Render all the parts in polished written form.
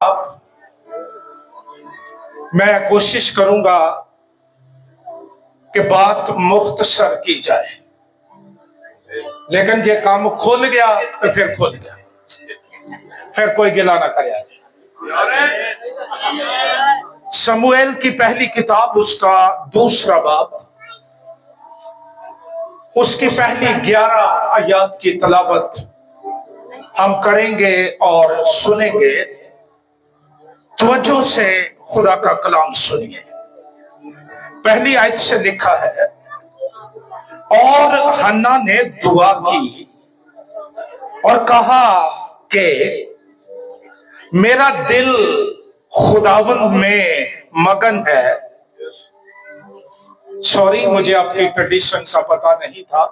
अब मैं कोशिश करूंगा कि बात मुख्तसर की जाए, लेकिन जे काम खुल गया तो फिर खुल गया, फिर कोई गिला ना करे। शमूएल की पहली किताब उसका दूसरा बाब, उसकी पहली 11 आयत की तलावत हम करेंगे और सुनेंगे। तवज्जो से खुदा का कलाम सुनिए। पहली आयत से लिखा है, और हन्ना ने दुआ की और कहा कि मेरा दिल खुदावंद में मगन है। सॉरी, मुझे आपकी ट्रेडिशन का पता नहीं था,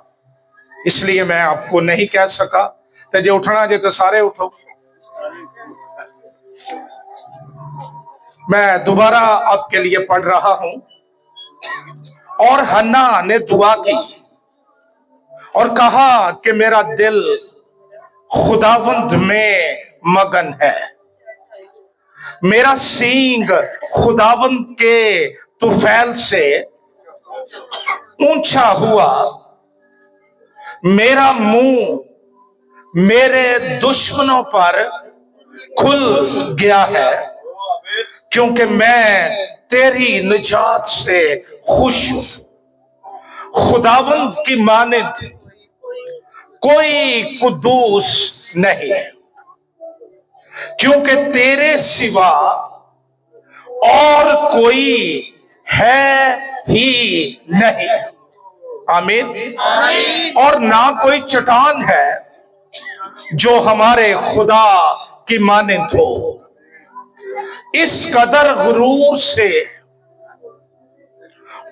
इसलिए मैं आपको नहीं कह सका। तो जे उठना जे तो सारे उठो। मैं दोबारा आपके लिए पढ़ रहा हूं। और हन्ना ने दुआ की और कहा कि मेरा दिल खुदावंद में मगन है, मेरा सींग खुदावंद के तुफैल से ऊंचा हुआ, मेरा मुंह मेरे दुश्मनों पर खुल गया है, क्योंकि मैं तेरी निजात से खुश हूं। खुदावंद की मानिंद कोई कुद्दूस नहीं, क्योंकि तेरे सिवा और कोई है ही नहीं। आमीन। और ना कोई चट्टान है जो हमारे खुदा की मानिंद हो। इस कदर गुरूर से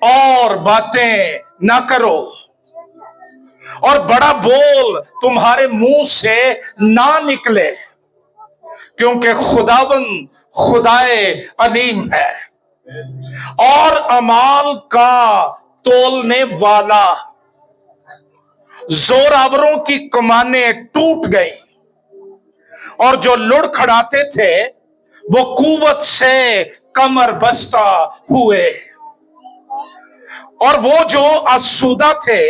और बातें ना करो, और बड़ा बोल तुम्हारे मुंह से ना निकले, क्योंकि खुदावंद खुदाए अलीम है और अमाल का तोलने वाला। जोरावरों की कमानें टूट गई, और जो लुढ़खड़ाते थे वो कुवत से कमर बस्ता हुए, और वो जो आसूदा थे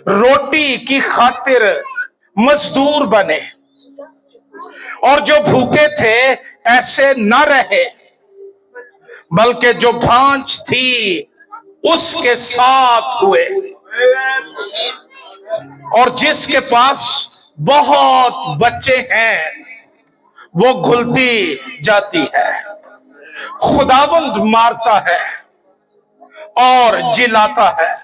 रोटी की खातिर मजदूर बने, और जो भूखे थे ऐसे न रहे, बल्कि जो भांज थी उसके साथ हुए, और जिसके पास बहुत बच्चे हैं वो घुलती जाती है। खुदावंद मारता है और जिलाता है,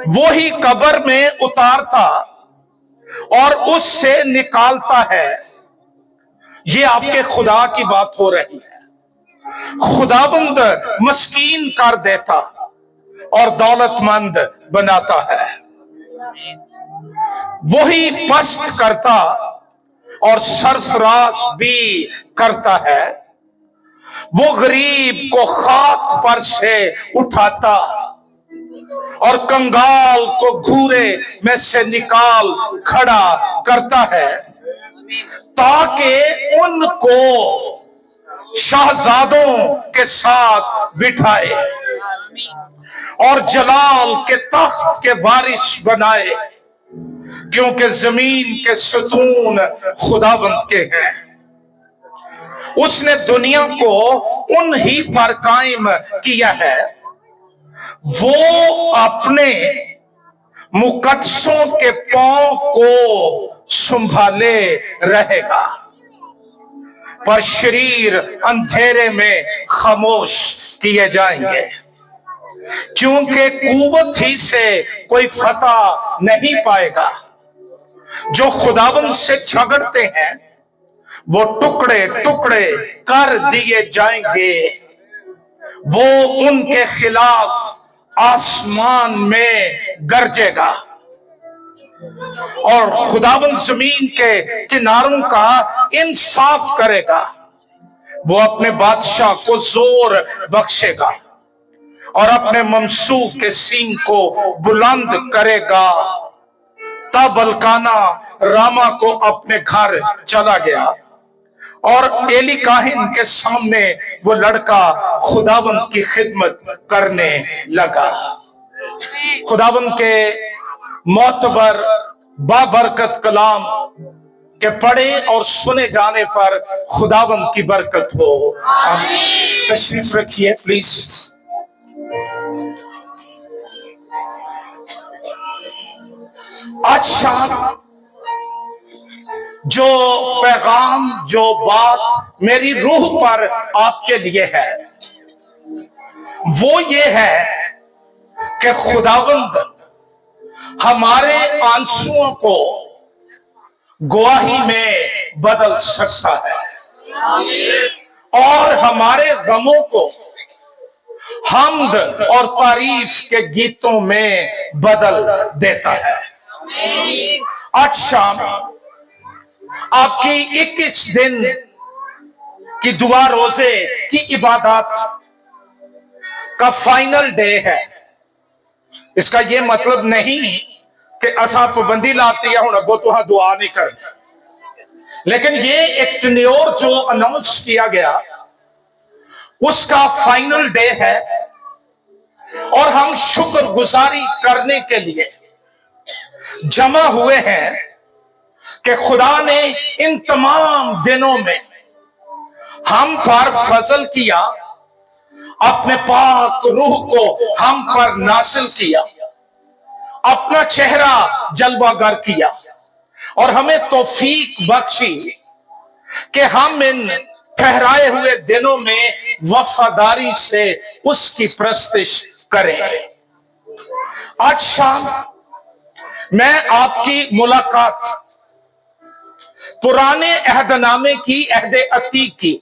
वो ही कब्र में उतारता और उससे निकालता है। ये आपके खुदा की बात हो रही है। खुदावंद मस्कीन कर देता और दौलतमंद बनाता है, वही पस्त करता और सरफराज भी करता है। वो गरीब को खाक पर से उठाता और कंगाल को घूरे में से निकाल खड़ा करता है, ताकि उनको शहजादों के साथ बिठाए और जलाल के तख्त के वारिस बनाए, क्योंकि जमीन के सुतून खुदावंद के हैं। उसने दुनिया को उन ही पर कायम किया है। वो अपने मुकद्दसों के पांव को संभाले रहेगा, पर शरीर अंधेरे में खामोश किए जाएंगे, क्योंकि कुव्वत ही से कोई फतह नहीं पाएगा। जो खुदावंद से झगड़ते हैं वो टुकड़े टुकड़े कर दिए जाएंगे। वो उनके खिलाफ आसमान में गरजेगा, और खुदावंद जमीन के किनारों का इंसाफ करेगा। वो अपने बादशाह को जोर बख्शेगा और अपने ममसूख के सींग को बुलंद करेगा। तब अल्काना रामा को अपने घर चला गया और एली काहिन के सामने वो लड़का खुदावंद की खिदमत करने लगा। खुदावंद के मोतबर बाबरकत कलाम के पढ़े और सुने जाने पर खुदावंद की बरकत हो। आमीन। तशरीफ रखिए प्लीज। आज शाम जो पैगाम, जो बात मेरी रूह पर आपके लिए है, वो ये है कि खुदावंद हमारे आंसुओं को गवाही में बदल सकता है और हमारे गमों को हम्द और तारीफ के गीतों में बदल देता है। आज शाम आपकी 21 दिन की दुआ रोजे की इबादत का फाइनल डे है। इसका यह मतलब नहीं कि असा पाबंदी लाती है, हूं अगो तुहां दुआ नहीं करना, लेकिन ये एक टेन्योर जो अनाउंस किया गया उसका फाइनल डे है और हम शुक्रगुजारी करने के लिए जमा हुए हैं कि खुदा ने इन तमाम दिनों में हम पर फजल किया, अपने पाक रूह को हम पर नासिल किया, अपना चेहरा जलवागर किया और हमें तौफीक बख्शी कि हम इन ठहराए हुए दिनों में वफादारी से उसकी प्रस्तिश करें। आज शाम मैं आपकी मुलाकात पुराने अहदनामे की, अहदे अतीक की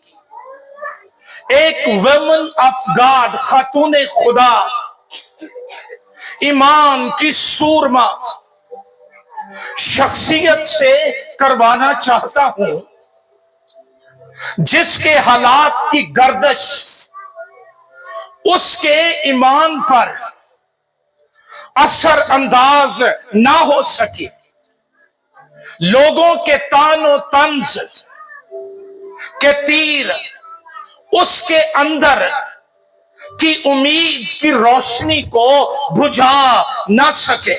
एक वुमन ऑफ गॉड, खातून खुदा, ईमान की सूरमा शख्सियत से करवाना चाहता हूं, जिसके हालात की गर्दिश उसके ईमान पर असर अंदाज ना हो सके, लोगों के तानो तंज के तीर उसके अंदर की उम्मीद की रोशनी को बुझा ना सके,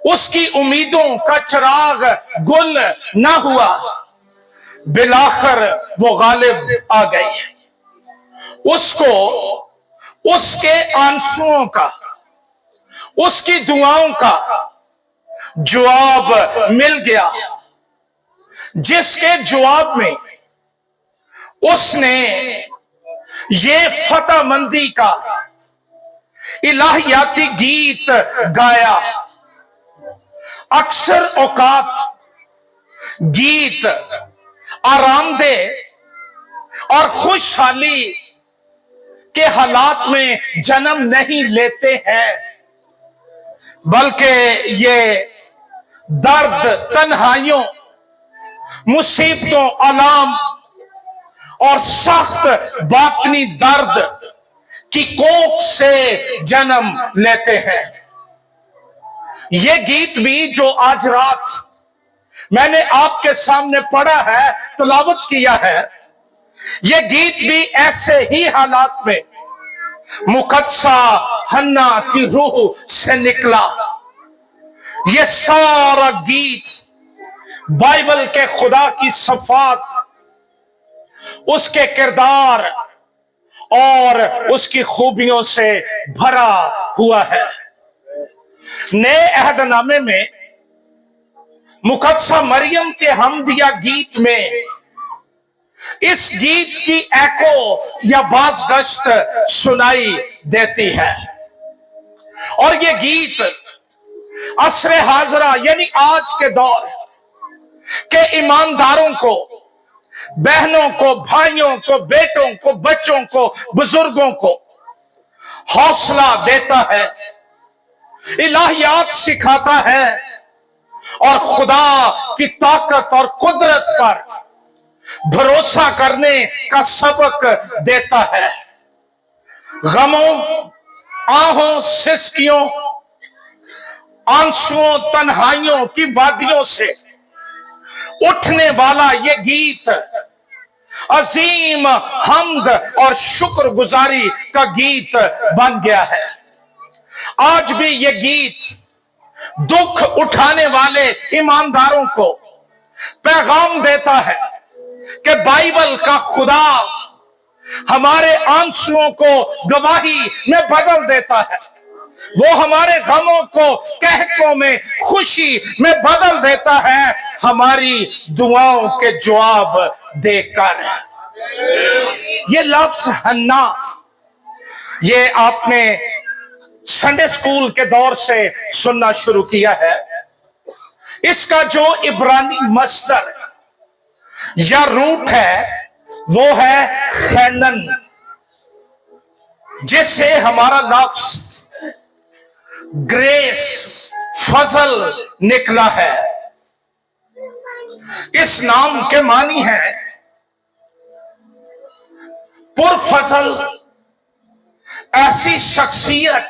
उसकी उम्मीदों का चिराग गुल ना हुआ, बिलाखिर वो गालिब आ गई। उसको उसके आंसुओं का, उसकी दुआओं का जवाब मिल गया, जिसके जवाब में उसने ये फतहमंदी का इलाहियाती गीत गाया। अक्सर औकात गीत आरामदेह और खुशहाली के हालात में जन्म नहीं लेते हैं, बल्कि ये दर्द, तन्हाइयों, मुसीबतों, आलाम और सख्त बातनी दर्द की कोख से जन्म लेते हैं। ये गीत भी जो आज रात मैंने आपके सामने पढ़ा है, तिलावत किया है, ये गीत भी ऐसे ही हालात में मुकद्दसा हन्ना की रूह से निकला। ये सारा गीत बाइबल के खुदा की सफात, उसके किरदार और उसकी खूबियों से भरा हुआ है। नए अहदनामे में मुकद्दसा मरियम के हमदिया गीत में इस गीत की एको या बाज़गश्त सुनाई देती है और ये गीत असरे हाजरा यानी आज के दौर के ईमानदारों को, बहनों को, भाइयों को, बेटों को, बच्चों को, बुजुर्गों को हौसला देता है, इलाहियात सिखाता है और खुदा की ताकत और कुदरत पर भरोसा करने का सबक देता है। गमों, आहों, सिसकियों, आंसुओं, तन्हाइयों की वादियों से उठने वाला ये गीत अजीम हमद और शुक्रगुजारी का गीत बन गया है। आज भी ये गीत दुख उठाने वाले ईमानदारों को पैगाम देता है कि बाइबल का खुदा हमारे आंसुओं को गवाही में बदल देता है। वो हमारे गमों को कहकों में खुशी में बदल देता है, हमारी दुआओं के जवाब देकर। ये लफ्ज हन्ना, ये आपने संडे स्कूल के दौर से सुनना शुरू किया है। इसका जो इब्रानी मस्दर या रूट है वो है खैनन, जिससे हमारा लफ्ज ग्रेस, फजल निकला है। इस नाम के मानी है पुरफजल, ऐसी शख्सियत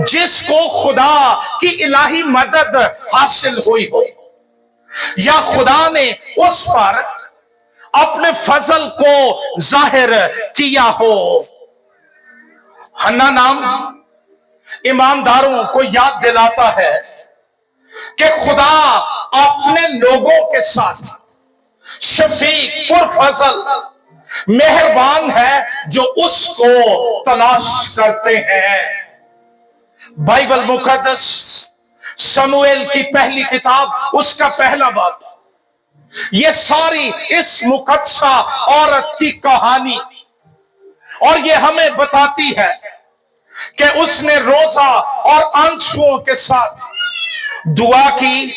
जिसको खुदा की इलाही मदद हासिल हुई हो या खुदा ने उस पर अपने फजल को जाहिर किया हो। हन्ना नाम ईमानदारों को याद दिलाता है कि खुदा अपने लोगों के साथ शफीक, पुरफजल, मेहरबान है जो उसको तलाश करते हैं। बाइबल मुकद्दस शमूएल की पहली किताब उसका पहला बाब, ये सारी इस मुकद्दसा औरत की कहानी, और ये हमें बताती है कि उसने रोजा और आंसुओं के साथ दुआ की।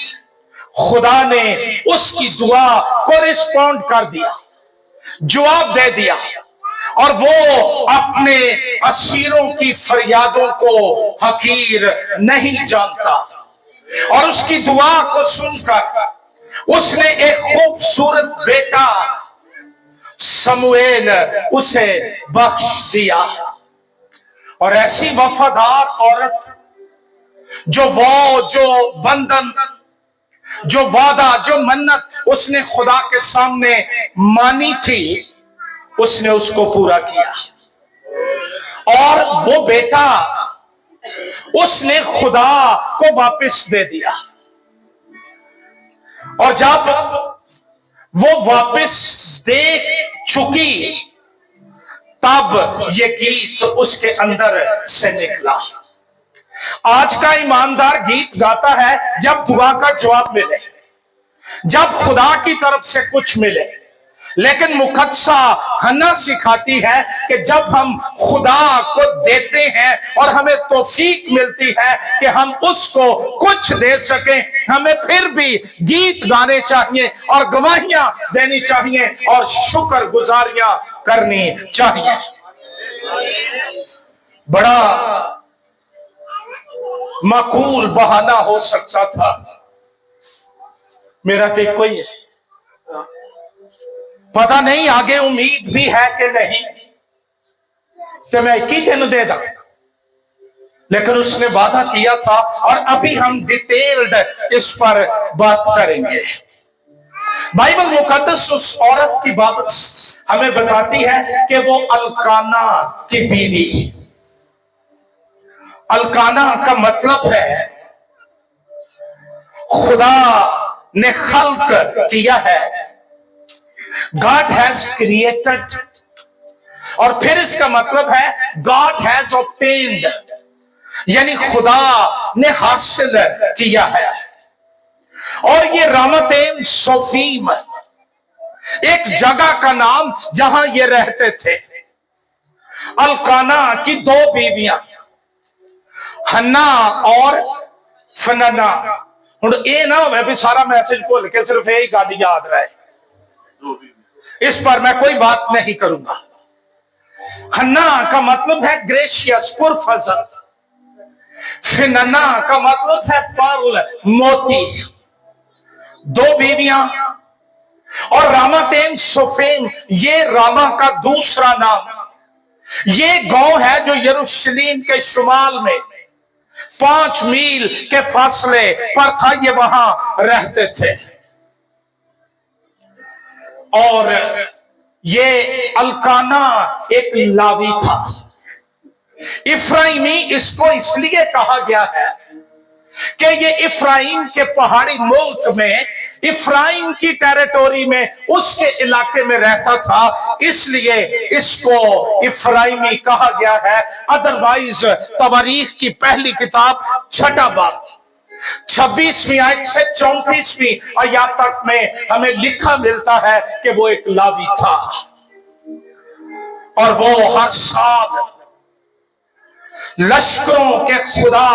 खुदा ने उसकी दुआ को रिस्पॉन्ड कर दिया, जवाब दे दिया, और वो अपने असीरों की फरियादों को हकीर नहीं जानता। और उसकी दुआ को सुनकर उसने एक खूबसूरत बेटा शमूएल उसे बख्श दिया। और ऐसी वफादार औरत जो बंधन, जो वादा, जो मन्नत उसने खुदा के सामने मानी थी, उसने उसको पूरा किया। और वो बेटा उसने खुदा को वापस दे दिया। और जब वो वापस दे चुकी तब ये गीत उसके अंदर से निकला। आज का ईमानदार गीत गाता है जब दुआ का जवाब मिले, जब खुदा की तरफ से कुछ मिले। लेकिन मुकद्दसा हन्ना सिखाती है कि जब हम खुदा को देते हैं और हमें तौफीक मिलती है कि हम उसको कुछ दे सकें, हमें फिर भी गीत गाने चाहिए और गवाहियां देनी चाहिए और शुक्रगुजारियां करनी चाहिए। बड़ा माकूल बहाना हो सकता था, मेरा तो कोई है, पता नहीं आगे उम्मीद भी है कि नहीं, तो मैं 21 दिन दे दूं। लेकिन उसने वादा किया था, और अभी हम डिटेल्ड इस पर बात करेंगे। बाइबल मुकद्दस उस औरत की बाबत हमें बताती है कि वो अल्काना की बीवी। अल्काना का मतलब है खुदा ने खल्क किया है, God has created, और फिर इसका मतलब है God has obtained, यानी खुदा ने हासिल किया है। और ये रामतेन सोफीम एक जगह का नाम जहां ये रहते थे। अल्काना की 2 बीवियां, हन्ना और फनना। हुण ये ना हो भी सारा मैसेज भूल के सिर्फ यही गल याद रहे, इस पर मैं कोई बात नहीं करूंगा। हन्ना का मतलब है ग्रेशियस, पुरफजल। फिनना का मतलब है पर्ल, मोती। 2 बीवियां। और रामातेन सोफेन ये रामा का दूसरा नाम। ये गांव है जो यरूशलेम के शुमाल में 5 मील के फासले पर था। ये वहां रहते थे। और ये अल्काना एक लावी था। इफ्राइमी इसको इसलिए कहा गया है कि ये इफ्राइम के पहाड़ी मुल्क में, इफ्राइम की टेरिटोरी में, उसके इलाके में रहता था, इसलिए इसको इफ्राइमी कहा गया है। अदरवाइज तवारीख की पहली किताब 6 बाब 26वीं आयत से 34वीं आयत तक में हमें लिखा मिलता है कि वो एक लावी था और वो हर साल लश्करों के खुदा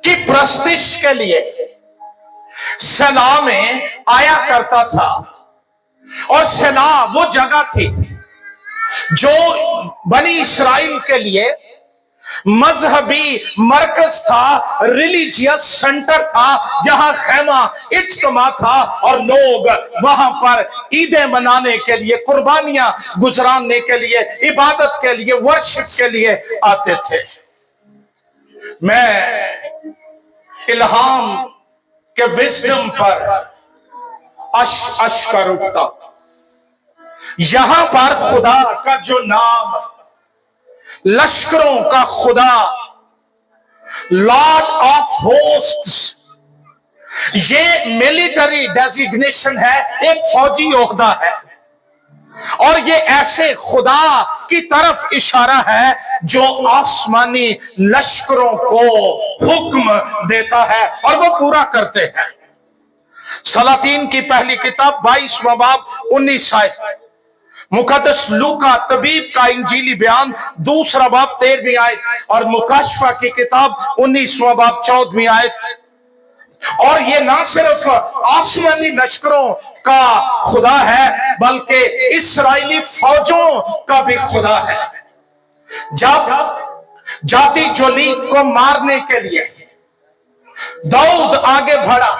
की प्रस्तिश के लिए सेला में आया करता था। और सेला वो जगह थी जो बनी इस्राइल के लिए मजहबी मरकज था, रिलीजियस सेंटर था, जहां खैमा इज्तिमा था और लोग वहां पर ईदें मनाने के लिए, कुर्बानियां गुजराने के लिए, इबादत के लिए, वर्शिप के लिए आते थे। मैं इल्हाम के विजडम पर अश कर उठता। यहां पर खुदा का जो नाम, लश्करों का खुदा, लॉर्ड ऑफ होस्ट्स, ये मिलिट्री डेजिग्नेशन है, एक फौजी ओहदा है। और ये ऐसे खुदा की तरफ इशारा है जो आसमानी लश्करों को हुक्म देता है और वो पूरा करते हैं। सलातीन की पहली किताब 22वां बाब 19 आयत, मुकद्दस लूका तबीब का इंजीली बयान 2 बाब 13वीं आयत और मुकाशफा की किताब 19वां बाब 14वीं आयत। और ये ना सिर्फ आसमानी लश्करों का खुदा है बल्कि इस्राएली फौजों का भी खुदा है। जब जाति जोली को मारने के लिए दाऊद आगे बढ़ा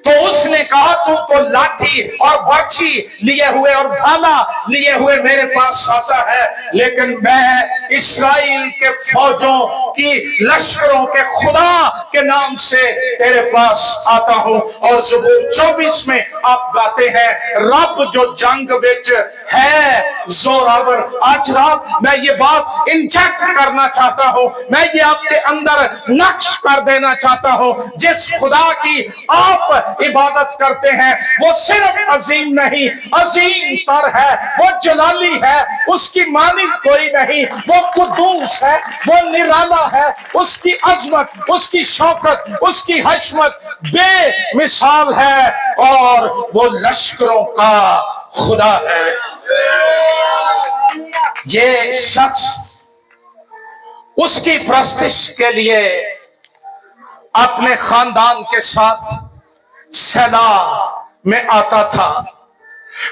तो उसने कहा, तू तो लाठी और बर्छी लिए हुए और भाला लिए हुए मेरे पास आता है, लेकिन मैं इस्राएल के फौजों की लश्करों के खुदा के नाम से तेरे पास आता हूं। और ज़बूर 24 में आप गाते हैं, रब जो जंग विच है जोरावर। आज रात मैं ये बात इंजेक्ट करना चाहता हूं, मैं ये आपके अंदर नक्श कर देना चाहता हूं। जिस खुदा की आप इबादत करते हैं वो सिर्फ अजीम नहीं, अजीम तर है, वो जलाली है, उसकी मानिंद कोई नहीं, वो कुद्दूस है, वो निराला है, उसकी अजमत, उसकी शौकत, उसकी हशमत बेमिसाल है और वो लश्करों का खुदा है। ये शख्स उसकी प्रस्तिश के लिए अपने खानदान के साथ सेला में आता था।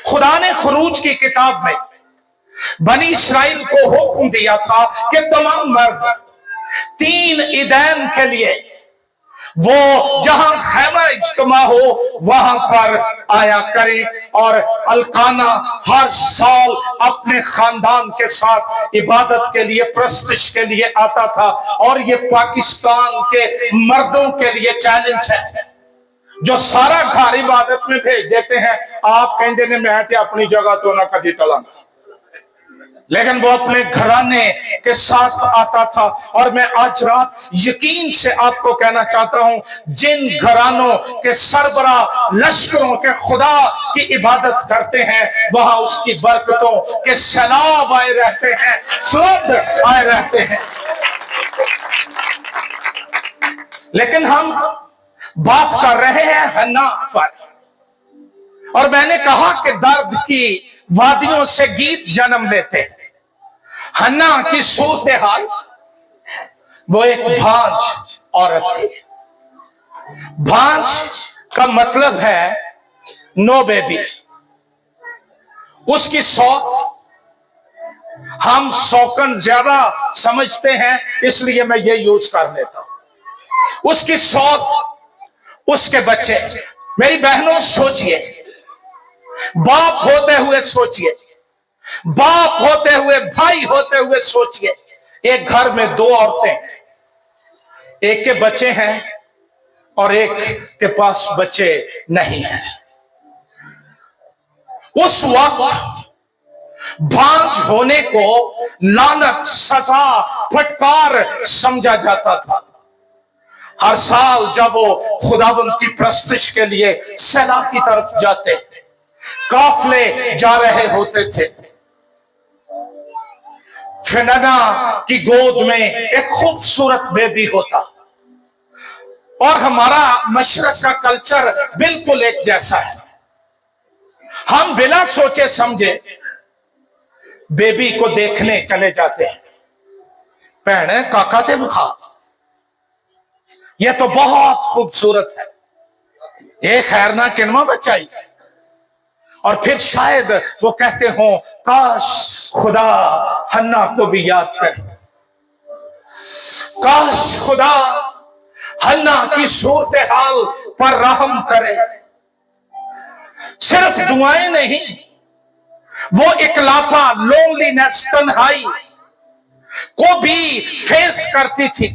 खुदा ने खुरूज की किताब में बनी इस्राइल को हुक्म दिया था कि तमाम मर्द 3 ईदैन के लिए वो जहां खैमा इज्तिमा हो वहां पर आया करें। और अल्काना हर साल अपने खानदान के साथ इबादत के लिए, प्रस्तिश के लिए आता था। और ये पाकिस्तान के मर्दों के लिए चैलेंज है जो सारा घर इबादत में भेज देते हैं। आप कहते ने मैं ते अपनी जगह तो ना कभी तलांगा, लेकिन वो अपने घराने के साथ आता था। और मैं आज रात यकीन से आपको कहना चाहता हूं, जिन घरानों के सरबरा लश्करों के खुदा की इबादत करते हैं वहां उसकी बरकतों के सैलाब आए रहते हैं, फ्लड आए रहते हैं। लेकिन हम बात कर रहे हैं हन्ना पर, और मैंने कहा कि दर्द की वादियों से गीत जन्म लेते हैं। हन्ना की सूरत हाल, वो एक भांज औरत थी। भांज का मतलब है नो बेबी। उसकी सौत हम सौकन ज्यादा समझते हैं इसलिए मैं ये यूज कर लेता हूं। उसकी सौत, उसके बच्चे। मेरी बहनों सोचिए, बाप होते हुए सोचिए, बाप होते हुए, भाई होते हुए सोचिए, एक घर में 2 औरतें, एक के बच्चे हैं और एक के पास बच्चे नहीं हैं। उस वक्त भांज होने को लानत, सजा, फटकार समझा जाता था। हर साल जब वो खुदावंद की प्रस्तुति के लिए सैला की तरफ जाते, काफले जा रहे होते थे, फिनना की गोद में एक खूबसूरत बेबी होता, और हमारा मशरक का कल्चर बिल्कुल एक जैसा है। हम बिना सोचे समझे बेबी को देखने चले जाते हैं। भैन काका ते विखा, यह तो बहुत खूबसूरत है, ये खैर ना किनवा बच्चा ही। और फिर शायद वो कहते हो काश खुदा हन्ना को भी याद करे, काश खुदा हन्ना की सूरत हाल पर रहम करे। सिर्फ दुआएं नहीं, वो इकलापा, लोनलीनेस, तन्हाई को भी फेस करती थी।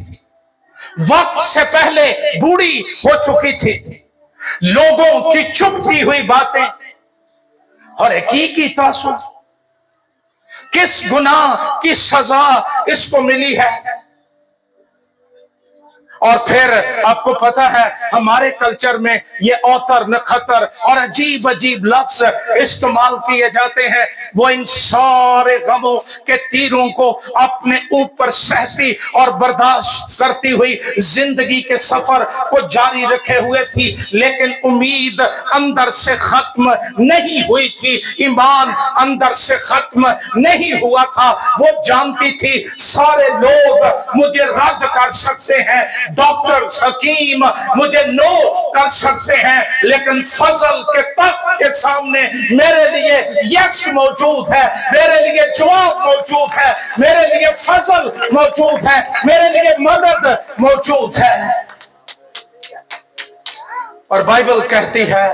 वक्त से पहले बूढ़ी हो चुकी थी। लोगों की चुपती हुई बातें और हकीकी तासुर, किस गुनाह की सजा इसको मिली है। और फिर आपको पता है हमारे कल्चर में ये औतर, नखतर और अजीब अजीब लफ्ज इस्तेमाल किए जाते हैं। वो इन सारे गमों के तीरों को अपने ऊपर सहती और बर्दाश्त करती हुई जिंदगी के सफर को जारी रखे हुए थी, लेकिन उम्मीद अंदर से खत्म नहीं हुई थी, ईमान अंदर से खत्म नहीं हुआ था। वो जानती थी सारे लोग मुझे रद्द कर सकते हैं, डॉक्टर, हकीम मुझे नो कर सकते हैं, लेकिन फजल के तख्त के सामने मेरे लिए यस मौजूद है, मेरे लिए जवाब मौजूद है, मेरे लिए फजल मौजूद है, मेरे लिए मदद मौजूद है। और बाइबल कहती है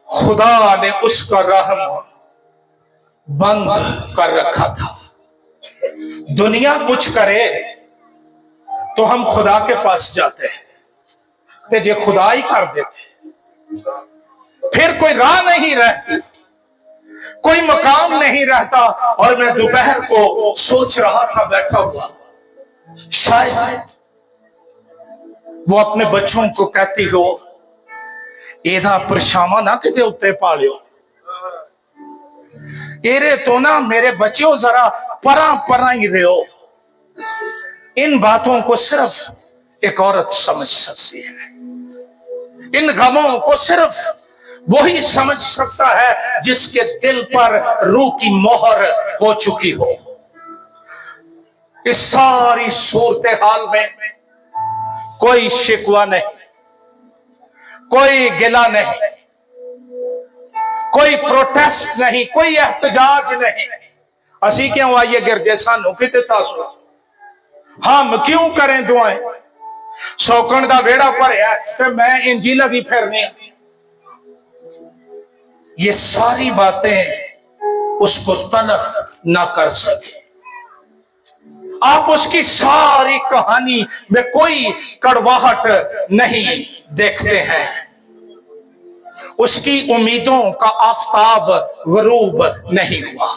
खुदा ने उसका रहम बंद कर रखा था। दुनिया कुछ करे तो हम खुदा के पास जाते हैं, ते जे खुदा ही कर देते, फिर कोई राह नहीं रहती, कोई मकाम नहीं रहता। और मैं दोपहर को सोच रहा था बैठा हुआ, शायद वो अपने बच्चों को कहती हो एदा परछावां ना किते उत्ते पा लियो, एरे तो ना मेरे बच्चों जरा परा परा ही रहो। इन बातों को सिर्फ एक औरत समझ सकती है, इन गमों को सिर्फ वही समझ सकता है जिसके दिल पर रूह की मोहर हो चुकी हो। इस सारी सूरत हाल में कोई शिकवा नहीं, कोई गिला नहीं, कोई प्रोटेस्ट नहीं, कोई एहतजाज नहीं। असी क्यों आइए गिरजे सानू किते तासो, हम क्यों करें दुआएं, सौकण दा वेड़ा भरया ते मैं इंजी लगी फिरनी। ये सारी बातें उसको तलख ना कर सके। आप उसकी सारी कहानी में कोई कड़वाहट नहीं देखते हैं, उसकी उम्मीदों का आफताब गरूब नहीं हुआ।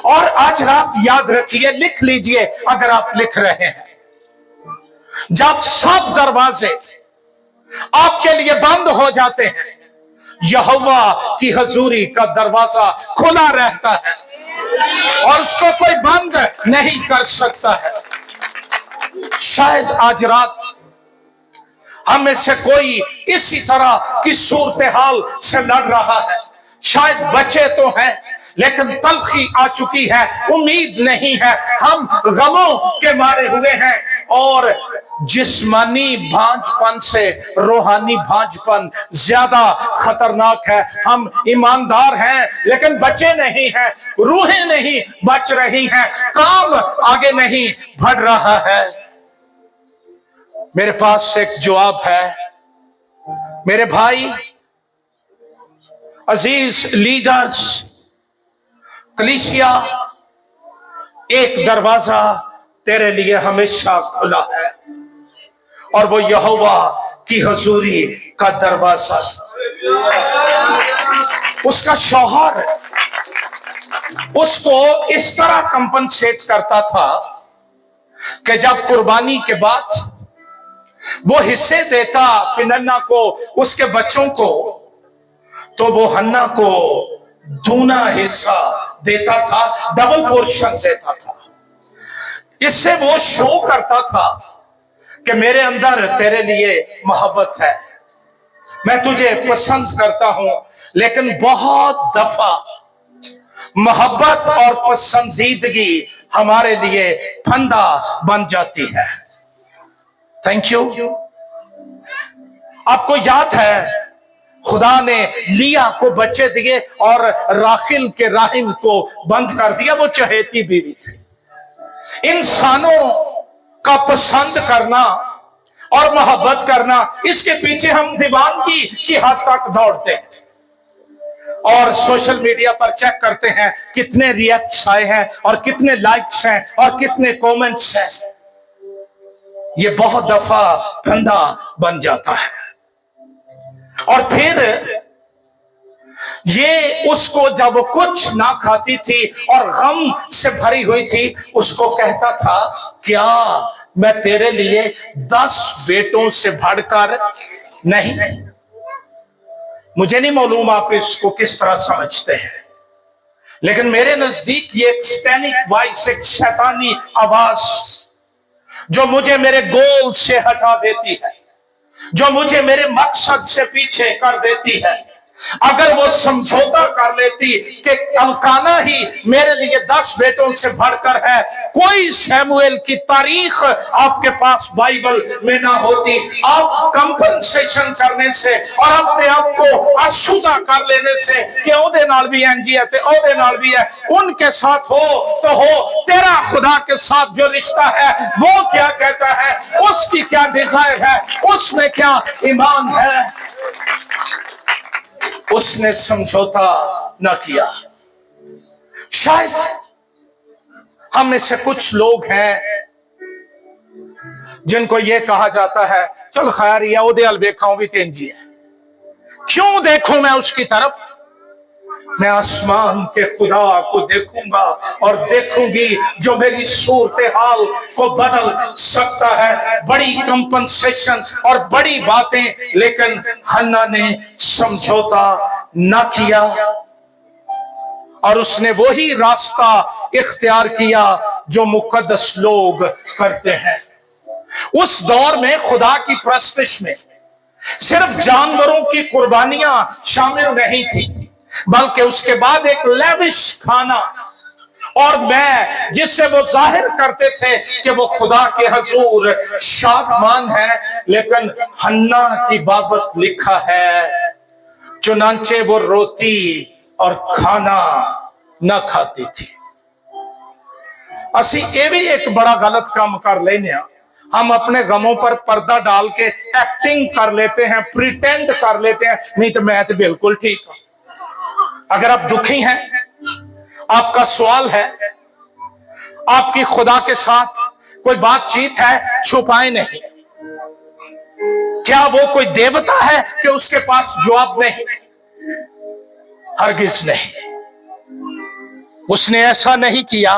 और आज रात याद रखिए, लिख लीजिए अगर आप लिख रहे हैं, जब सब दरवाजे आपके लिए बंद हो जाते हैं, यहोवा की हजूरी का दरवाजा खुला रहता है और उसको कोई बंद नहीं कर सकता है। शायद आज रात हम में से कोई इसी तरह की सूरत हाल से लड़ रहा है। शायद बच्चे तो हैं लेकिन तलखी आ चुकी है, उम्मीद नहीं है, हम गमों के मारे हुए हैं। और जिस्मानी भांजपन से रूहानी भांजपन ज्यादा खतरनाक है। हम ईमानदार हैं लेकिन बचे नहीं हैं, रूहें नहीं बच रही हैं, काम आगे नहीं बढ़ रहा है। मेरे पास एक जवाब है, मेरे भाई, अजीज लीडर्स, कलीसिया, एक दरवाजा तेरे लिए हमेशा खुला है और वो यहोवा की हजूरी का दरवाजा। उसका शौहर उसको इस तरह कंपनसेट करता था कि जब कुर्बानी के बाद वो हिस्से देता फिनन्ना को, उसके बच्चों को, तो वो हन्ना को दूना हिस्सा देता था, डबल पोर्शन देता था। इससे वो शो करता था कि मेरे अंदर तेरे लिए मोहब्बत है, मैं तुझे पसंद करता हूं। लेकिन बहुत दफा मोहब्बत और पसंदीदगी हमारे लिए फंदा बन जाती है। Thank you. आपको याद है खुदा ने लिया को बच्चे दिए और राखिल के राहिम को बंद कर दिया। वो चहेती बीवी थी। इंसानों का पसंद करना और मोहब्बत करना, इसके पीछे हम दीवानगी की हद तक दौड़ते हैं और सोशल मीडिया पर चेक करते हैं कितने रिएक्ट्स आए हैं और कितने लाइक्स हैं और कितने कमेंट्स हैं। ये बहुत दफा धंधा बन जाता है। और फिर ये उसको जब कुछ ना खाती थी और गम से भरी हुई थी, उसको कहता था क्या मैं तेरे लिए 10 बेटों से बढ़कर नहीं? मुझे नहीं मालूम आप इसको किस तरह समझते हैं, लेकिन मेरे नजदीक ये एक सैतानिक वॉइस, एक शैतानी आवाज जो मुझे मेरे गोल से हटा देती है, जो मुझे मेरे मकसद से पीछे कर देती है। अगर वो समझौता कर लेती कि अल्काना ही मेरे लिए 10 बेटों से बढ़कर है, कोई सैमुएल की तारीख आपके पास बाइबल में ना होती। आप कंपनसेशन करने से और अपने आप को अशुद्ध कर लेने से कि ओदे नाल भी एंजी है, ओदे नाल भी है, उनके साथ हो तो हो, तेरा खुदा के साथ जो रिश्ता है वो क्या कहता है, उसकी क्या डिजायर है, उसमें क्या ईमान है, उसने समझौता न किया। शायद हम में से कुछ लोग हैं जिनको यह कहा जाता है चल खैर ये ओदे अल देखा भी तेंजी है, क्यों देखूं मैं उसकी तरफ, मैं आसमान के खुदा को देखूंगा और देखूंगी जो मेरी सूरत हाल को बदल सकता है। बड़ी कंपनसेशन और बड़ी बातें, लेकिन हन्ना ने समझौता न किया और उसने वही रास्ता इख्तियार किया जो मुकद्दस लोग करते हैं। उस दौर में खुदा की परस्तिश में सिर्फ जानवरों की कुर्बानियां शामिल नहीं थी, बल्कि उसके बाद एक लेविश खाना, और मैं जिससे वो जाहिर करते थे कि वो खुदा के हजूर शादमान है। लेकिन हन्ना की बाबत लिखा है चुनांचे वो रोटी और खाना न खाती थी। असी ये भी एक बड़ा गलत काम कर लेने, हम अपने गमों पर पर्दा डाल के एक्टिंग कर लेते हैं, प्रिटेंड कर लेते हैं, नहीं तो मैं तो बिल्कुल ठीक हूं। अगर आप दुखी हैं, आपका सवाल है, आपकी खुदा के साथ कोई बातचीत है, छुपाए नहीं। क्या वो कोई देवता है कि उसके पास जवाब नहीं? हरगिज नहीं। उसने ऐसा नहीं किया।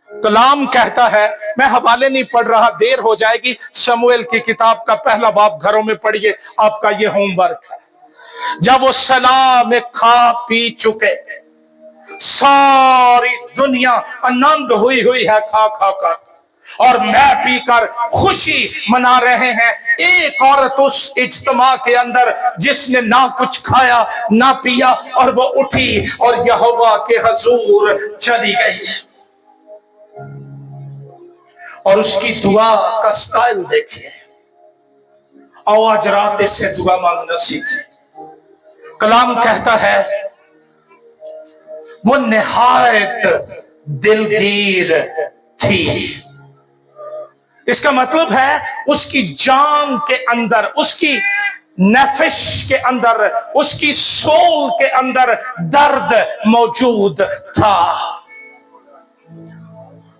कलाम कहता है, मैं हवाले नहीं पढ़ रहा, देर हो जाएगी, शमूएल की किताब का पहला बाब घरों में पढ़िए, आपका ये होमवर्क है। जब वो सलाह में खा पी चुके, सारी दुनिया आनंद हुई है खा खा कर, और मैं पीकर खुशी मना रहे हैं। एक औरत उस इज्तिमा के अंदर जिसने ना कुछ खाया ना पिया, और वो उठी और यहोवा के हजूर चली गई, और उसकी दुआ का स्टाइल देखिए। आओ आज रात इससे दुआ मांगना सीखिए। कलाम कहता है वो निहायत दिलगीर थी। इसका मतलब है उसकी जान के अंदर, उसकी नफिश के अंदर, उसकी सोल के अंदर दर्द मौजूद था।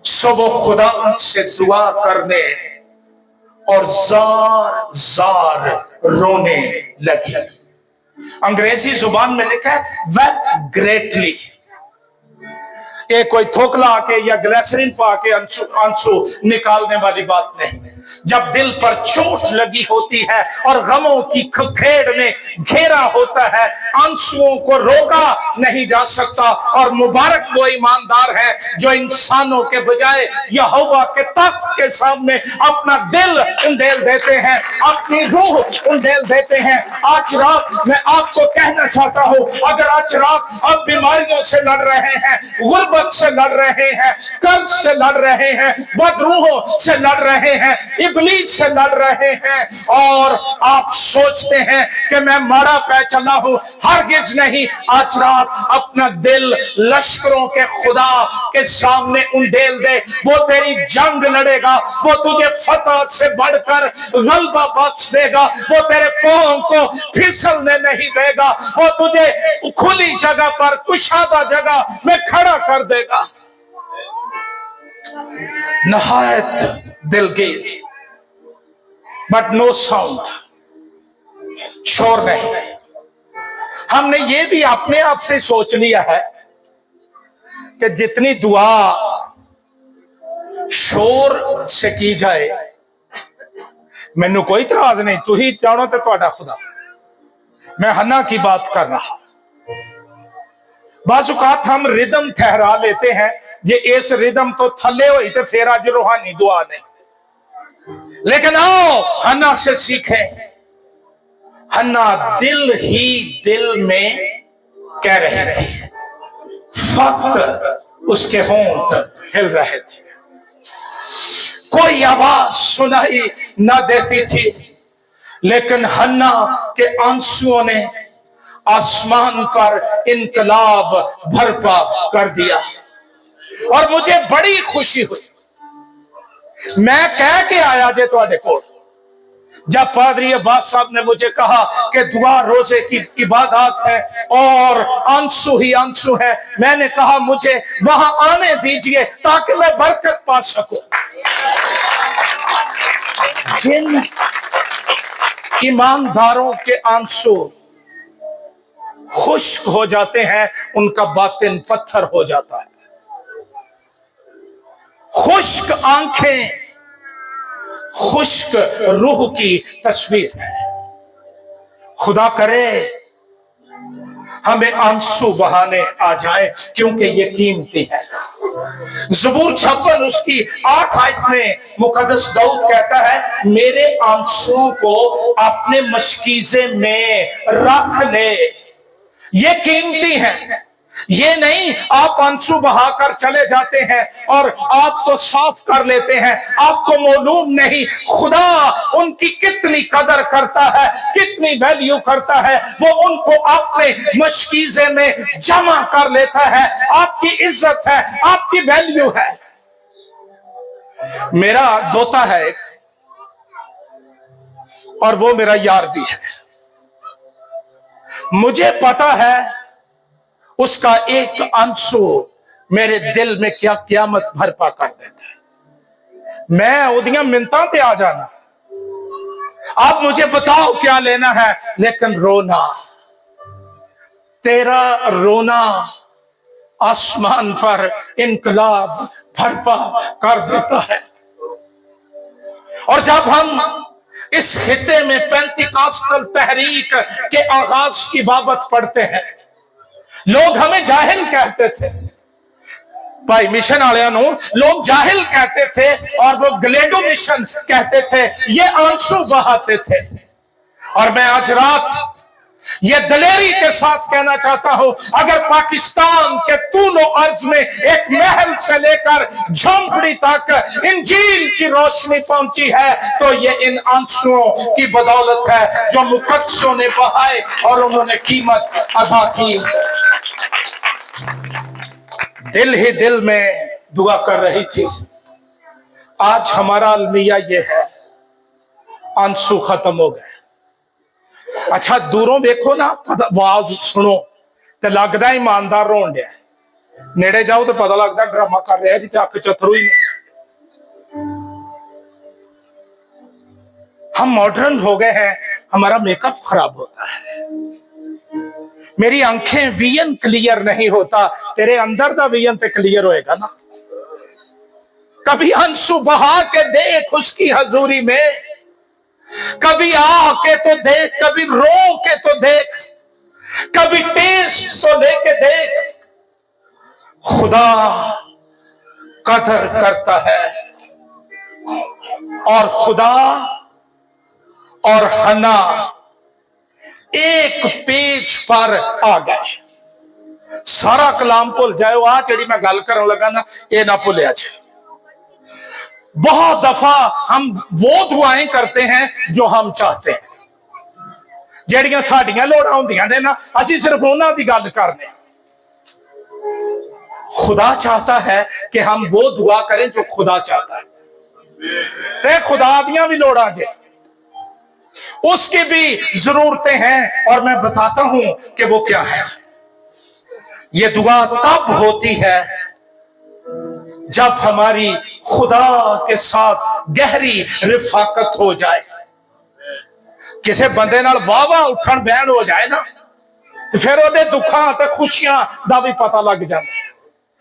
सो वो खुदा से दुआ करने और जार जार रोने लगी। अंग्रेजी जुबान में लिखा है वेप ग्रेटली। ये कोई थोकला के या ग्लिसरीन पा के आंसू निकालने वाली बात नहीं। जब दिल पर चोट लगी होती है और गमों की खेड़ में घेरा होता है, आंसुओं को रोका नहीं जा सकता। और मुबारक वो ईमानदार है जो इंसानों के बजाय यहोवा के तख्त के सामने अपना दिल उंडेल देते हैं, अपनी रूह उंडेल देते हैं। आज रात मैं आपको कहना चाहता हूं, अगर आज रात आप बीमारियों से लड़ रहे हैं, गुर्बत से लड़ रहे हैं, कर्ज से लड़ रहे हैं, बदरूहों से लड़ रहे हैं, इब्लीस से लड़ रहे हैं, और आप सोचते हैं कि मैं मारा पे चला हूं, हरगिज नहीं। आज रात अपना दिल लश्करों के खुदा के सामने उंडेल दे। वो तेरी जंग लड़ेगा, वो तुझे फतह से बढ़कर गलबा बख्श देगा, वो तेरे पांव को फिसलने नहीं देगा, वो तुझे खुली जगह पर कुशादा जगह में खड़ा कर देगा। नहायत दिलगीर, बट नो साउंड, शोर नहीं। हमने ये भी अपने आप से सोच लिया है कि जितनी दुआ शोर से की जाए, मैनू कोई इतराज नहीं, तू ही जानो तो तुहाडा खुदा। मैं हन्ना की बात कर रहा। बाजुकात हम रिदम ठहरा लेते हैं, जे इस रिदम तो थले हुई तो फिर अज रूहानी दुआ नहीं। लेकिन आओ हन्ना से सीखें। हन्ना दिल ही दिल में कह रहे थे, फक्त उसके होंठ हिल रहे थे, कोई आवाज सुनाई ना देती थी। लेकिन हन्ना के आंसुओं ने आसमान पर इनकलाब बर्पा कर दिया। और मुझे बड़ी खुशी हुई। मैं कह के आया जे तुहाडे कोल, जब पादरी अब्बास साहब ने मुझे कहा कि दुआ रोजे की इबादत है और आंसू ही आंसू है, मैंने कहा मुझे वहां आने दीजिए ताकि मैं बरकत पा सकूं। जिन ईमानदारों के आंसू खुश्क हो जाते हैं, उनका बातिन पत्थर हो जाता है। खुश्क आंखें खुश्क रूह की तस्वीर है। खुदा करे हमें आंसू बहाने आ जाए, क्योंकि ये कीमती है। ज़बूर 56 उसकी 8 आयत में मुकद्दस दाऊद कहता है, मेरे आंसुओं को अपने मशकीज़े में रख ले। ये कीमती है। ये नहीं आप आंसू बहाकर चले जाते हैं और आपको साफ कर लेते हैं, आपको मालूम नहीं खुदा उनकी कितनी कदर करता है, कितनी वैल्यू करता है। वो उनको अपने मशकीज़े में जमा कर लेता है। आपकी इज्जत है, आपकी वैल्यू है। मेरा दोता है और वो मेरा यार भी है। मुझे पता है उसका एक आंसू मेरे दिल में क्या क़यामत बर्पा कर देता है। मैं उदियां मिन्नतां पे आ जाना, आप मुझे बताओ क्या लेना है, लेकिन रोना, तेरा रोना आसमान पर इनकलाब बर्पा कर देता है। और जब हम इस खित्ते में पेंतिकॉस्टल तहरीक के आगाज की बाबत पढ़ते हैं, लोग हमें जाहिल कहते थे, भाई मिशन वाले लोग जाहिल कहते थे और वो ग्लेडो मिशन कहते थे, ये आंसू बहाते थे। और मैं आज रात ये दलेरी के साथ कहना चाहता हूं, अगर पाकिस्तान के तूलो अर्ज में एक महल से लेकर झोंपड़ी तक इंजील की रोशनी पहुंची है, तो ये इन आंसुओं की बदौलत है जो मुकद्दसों ने बहाए और उन्होंने कीमत अदा की। दिल ही दिल में दुआ कर रही थी। आज हमारा अलमिया ये है, आंसू खत्म हो गए। अच्छा दूरों देखो ना, आवाज सुनो तो लगता ईमानदार रोन दिया, नेड़े जाओ तो पता लगता ड्रामा कर रहा है जी, अक चथरू ही नहीं। हम मॉडर्न हो गए हैं, हमारा मेकअप खराब होता है, मेरी आंखें विजन क्लियर नहीं होता, तेरे अंदर का विजन तो क्लियर होएगा ना। कभी आंसू बहा के देख उसकी हजूरी में, कभी आ के तो देख, कभी रो के तो देख, कभी टेस्ट तो लेके देख। खुदा कदर करता है। और खुदा और हन्ना एक पेज पर आ गए। सारा कलाम भुल जाओ, आ जी मैं गल करन लगा ना, ये ना भुलिया जाए। बहुत दफा हम वो दुआएं करते हैं जो हम चाहते हैं, जड़ियां साडियां लोड़ां होंदियां ने ना, असीं सिर्फ उन्हां दी गल करने। खुदा चाहता है कि हम वो दुआ करें जो खुदा चाहता है। ते खुदा दियां भी लोड़ां जे, उसकी भी जरूरतें हैं, और मैं बताता हूं कि वो क्या है। ये दुआ तब होती है जब हमारी खुदा के साथ गहरी रिफाकत हो जाए। किसी बंदे नाल वाह उठन बहन हो जाए ना, तो फिर ओदे दुखां ते खुशियां दा भी पता लग जाता।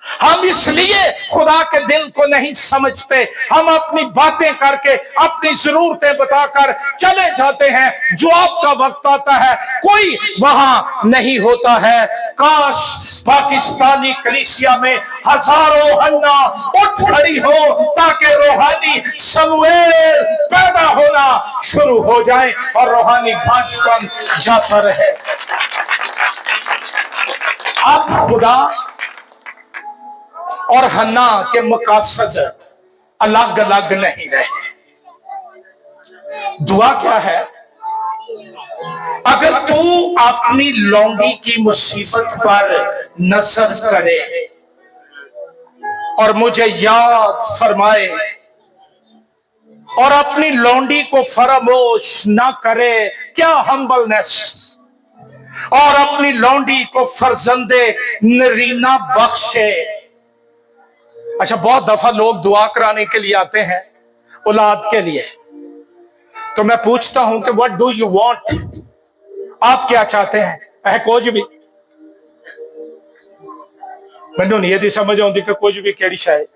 हम इसलिए खुदा के दिल को नहीं समझते, हम अपनी बातें करके, अपनी जरूरतें बताकर चले जाते हैं। जवाब का वक्त आता है, कोई वहां नहीं होता है। काश पाकिस्तानी कलीसिया में हजारों हन्ना उठ खड़ी हो, ताकि रूहानी समूएल पैदा होना शुरू हो जाए और रूहानी भांजपन जाता रहे। अब खुदा और हन्ना के मकासद अलग अलग नहीं रहे। दुआ क्या है? अगर तू अपनी लौंडी की मुसीबत पर नजर करे और मुझे याद फरमाए, और अपनी लौंडी को फरामोश ना करे, क्या हम्बलनेस, और अपनी लौंडी को फरजंदे नरीना बख्शे। अच्छा, बहुत दफा लोग दुआ कराने के लिए आते हैं औलाद के लिए, तो मैं पूछता हूं कि व्हाट डू यू वांट, आप क्या चाहते हैं? कुछ भी। मैनू नहीं यदि समझ आती कि कुछ भी केड़ी शायद।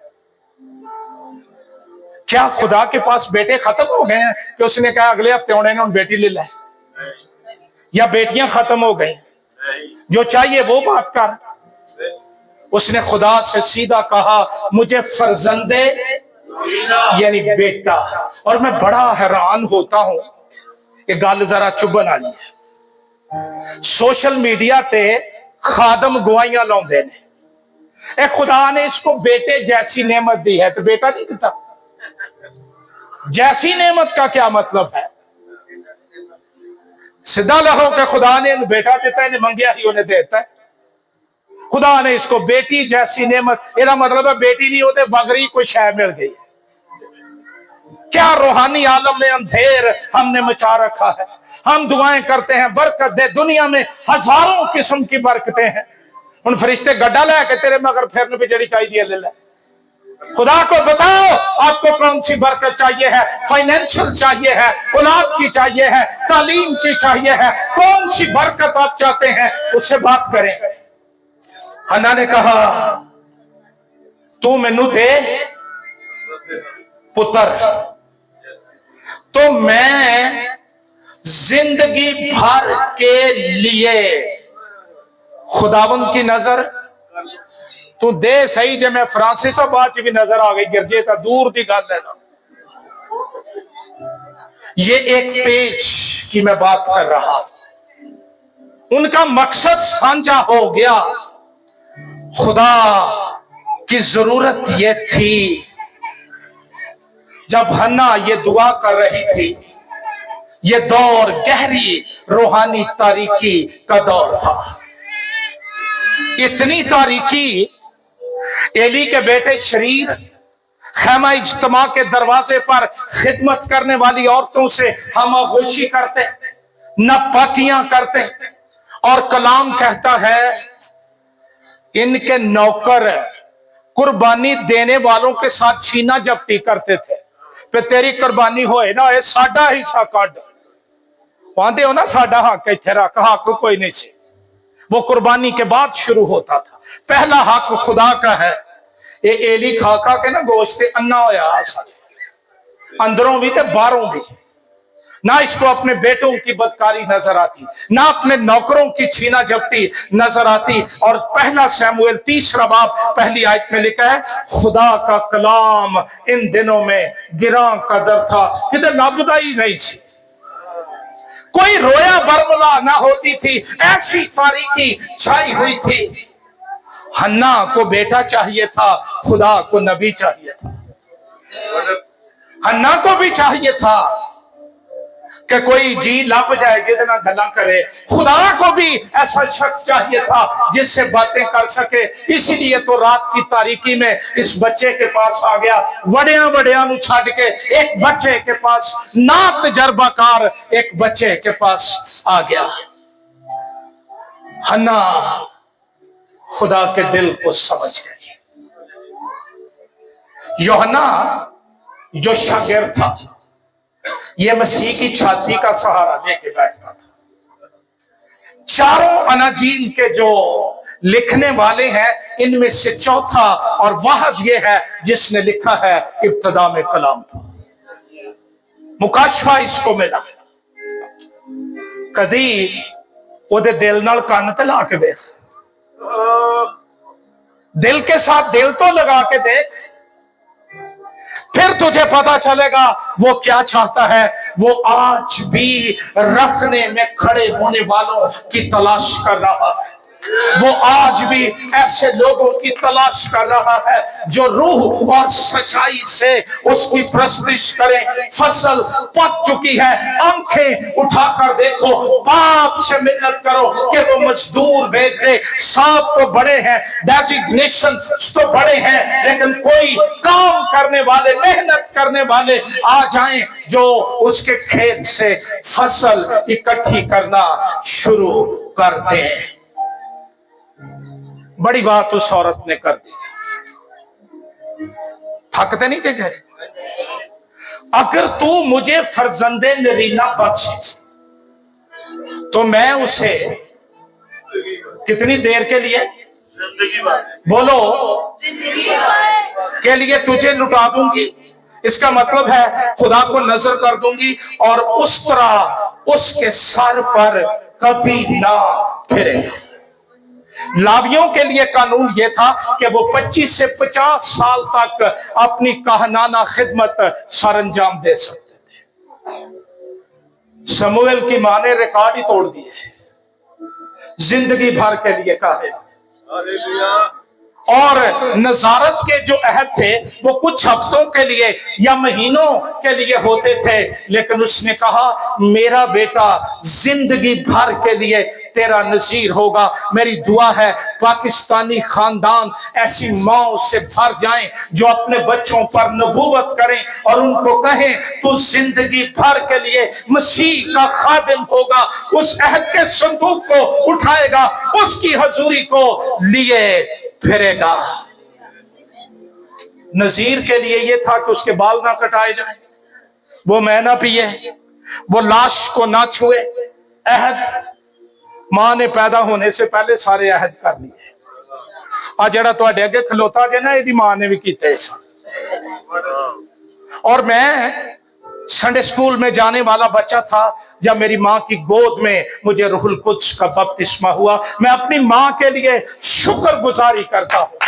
क्या खुदा के पास बेटे खत्म हो गए हैं कि उसने कहा अगले हफ्ते होने ने बेटी ले ले, या बेटियां खत्म हो गई, जो चाहिए वो बात कर। उसने खुदा से सीधा कहा मुझे फरजंदे यानी बेटा। और मैं बड़ा हैरान होता हूं, ये गल जरा चुभन वाली है। सोशल मीडिया ते खादम गवाहियां लाउंदे ने, ए खुदा ने इसको बेटे जैसी नेमत दी है, तो बेटा नहीं देता। जैसी नेमत का क्या मतलब है? सीधा लहो कि खुदा ने बेटा देता है, मंगिया ही उन्हें देता है। खुदा ने इसको बेटी जैसी नेमत, इसका मतलब है बेटी नहीं होते वगरी कोई शय मिल गई। क्या रूहानी आलम में अंधेर हमने मचा रखा है। हम दुआएं करते हैं बरकत दे, दुनिया में हजारों किस्म की बरकतें हैं। उन फरिश्ते गड्ढा लेके तेरे मगर फिरने पे जड़ी चाहिए ले ले। खुदा को बताओ आपको कौन सी बरकत चाहिए है? फाइनेंशियल चाहिए है, औलाद की चाहिए है, तालीम की चाहिए है, कौन सी बरकत आप चाहते हैं उससे बात करें। हन्ना ने कहा तू मैनू दे पुत्र, तो मैं जिंदगी भर के लिए खुदावंद की नजर तू दे सही। जब मैं फ्रांसिस बाद भी नजर आ गई गिरजे तो दूर की गल है ना। ये एक पेज की मैं बात कर रहा, उनका मकसद साझा हो गया। खुदा की जरूरत यह थी, जब हन्ना ये दुआ कर रही थी, ये दौर गहरी रूहानी तारीकी का दौर था। इतनी तारीकी, एली के बेटे शरीर खैमा इज्तिमा के दरवाजे पर खिदमत करने वाली औरतों से हमआगोशी करते, नापाकियां करते, और कलाम कहता है इनके नौकर कुर्बानी देने वालों के साथ छीना जब्ती करते थे। पे तेरी कुर्बानी होए ना होए, साडा हिस्सा कट आंदे हो ना, साडा हक इत्थे रख, हक कोई नहीं सी। वो कुर्बानी के बाद शुरू होता था। पहला हक खुदा का है। ये एली खा खा के ना गोश्त अन्ना होया अंदरों भी ते बाहरों भी। ना इसको अपने बेटों की बदकारी नजर आती, ना अपने नौकरों की छीना झपटी नजर आती। और पहला शमूएल 3 बाब पहली आयत में लिखा है, खुदा का कलाम इन दिनों में गिरा कदर था, किधर लापता ही नहीं थी, कोई रोया बरमला ना होती थी, ऐसी तारीकी छाई हुई थी। हन्ना को बेटा चाहिए था, खुदा को नबी चाहिए था। हन्ना को भी चाहिए था कि कोई जी लप जाए जितना गला करे। खुदा को भी ऐसा शख्स चाहिए था जिससे बातें कर सके। इसीलिए तो रात की तारीकी में इस बच्चे के पास आ गया, वड़िया वड़िया नु छाड़ के एक बच्चे के पास, ना तजर्बाकार एक बच्चे के पास आ गया। हन्ना खुदा के दिल को समझ गई। यूहन्ना जो शागिर्द था, ये मसीह की छाती का सहारा लेके बैठता था। चारों अनाजील के जो लिखने वाले हैं, इनमें से चौथा और वाहद ये है जिसने लिखा है इब्तिदा में कलाम था। मुकाशफा इसको मिला। कदी ओदे दिल नाल कान ते ला के देख, दिल के साथ दिल तो लगा के देख, फिर तुझे पता चलेगा वो क्या चाहता है। वो आज भी रखने में खड़े होने वालों की तलाश कर रहा है। वो आज भी ऐसे लोगों की तलाश कर रहा है जो रूह और सच्चाई से उसकी प्रस्तुति करें। फसल पक चुकी है, आंखें उठाकर देखो, बाप से मिन्नत करो कि वो मजदूर भेज दे। सांप तो बड़े हैं, डेजिग्नेशन तो बड़े हैं, लेकिन कोई काम करने वाले, मेहनत करने वाले आ जाएं जो उसके खेत से फसल इकट्ठी करना शुरू कर दें। बड़ी बात उस औरत ने कर दी। थकते नहीं थे। अगर तू मुझे फर्जंदे नरीना बख्शे तो मैं उसे कितनी देर के लिए, बोलो, के लिए तुझे लुटा दूंगी। इसका मतलब है खुदा को नजर कर दूंगी और उस तरह उसके सर पर कभी ना फिरेगा। लावियों के लिए कानून यह था कि वो 25 से 50 साल तक अपनी कहनाना खिदमत सरंजाम दे सकते थे। शमूएल की मां ने रिकॉर्ड ही तोड़ दिए, जिंदगी भर के लिए कहा। और नजारत के जो अहद थे वो कुछ हफ्तों के लिए या महीनों के लिए होते थे, लेकिन उसने कहा मेरा बेटा जिंदगी भर के लिए तेरा नजीर होगा। मेरी दुआ है पाकिस्तानी खानदान ऐसी माओ से भर जाएं जो अपने बच्चों पर नबूवत करें और उनको कहें तू जिंदगी भर के लिए मसीह का खादिम होगा, उस अहद के संदूक को उठाएगा, उसकी हजूरी को लिए फिरेगा। नजीर के लिए यह था कि उसके बाल ना कटाए जाएं, वो मैं ना पिए, वो लाश को ना छुए। अहद मां ने पैदा होने से पहले सारे अहद कर लिए। आ जड़ा तुहाडे अगे खलोता जे ना, इहदी मां ने भी कीते। और मैं संडे स्कूल में जाने वाला बच्चा था जब मेरी मां की गोद में मुझे रूहुल कुद्स का बपतिस्मा हुआ। मैं अपनी मां के लिए शुक्रगुजारी करता हूं।